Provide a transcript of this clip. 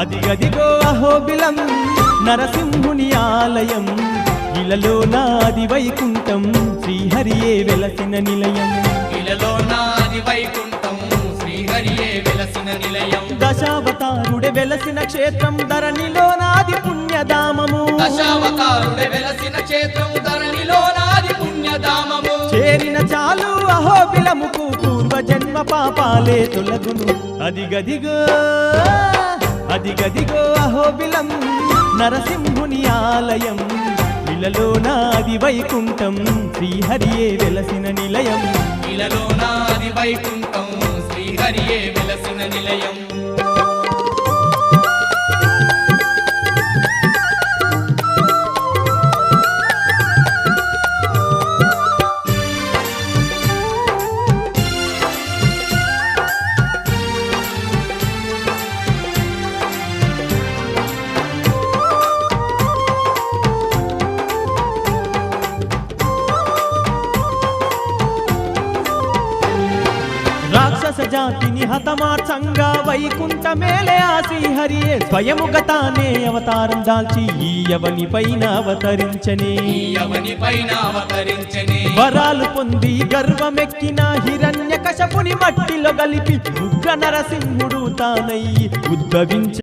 అదిగదిగో అహోబిలం నరసింహుని ఆలయం ఇలలో నాది వైకుంఠం శ్రీహరియే వెలసిన నిలయం ఇలలో నాది వైకుంఠం శ్రీహరియే వెలసిన నిలయం దశావతారుడే వెలసిన క్షేత్రం ధరణిలో నాది పుణ్యధామము దశావతారుడే వెలసిన క్షేత్రం ధరణిలో నాది పుణ్యధామము చేరిన చాలు అహోబిలముకు పూర్వజన్మ పాపాలే తొలగును అదిగదిగో అదిగదిగో అహోబిలం నరసింహుని ఆలయం ఇలలో నాది వైకుంఠం శ్రీహరియే వెలసిన నిలయం ఇలలో నాది వైకుంఠం శ్రీహరియే వెలసిన నిలయం రాక్షస జాతిని హతమార్చంగా వైకుంఠమేలే ఆ శ్రీహరియే స్వయముగా తానే అవతారం దాల్చి ఈ యవని పైన అవతరించనే యవని పైన అవతరించనే వరాలు పొంది గర్వమెక్కిన హిరణ్యకశపుని మట్టిలో గలిపి ఉగ్ర నరసింహుడు తానయ్యి ఉద్భవించ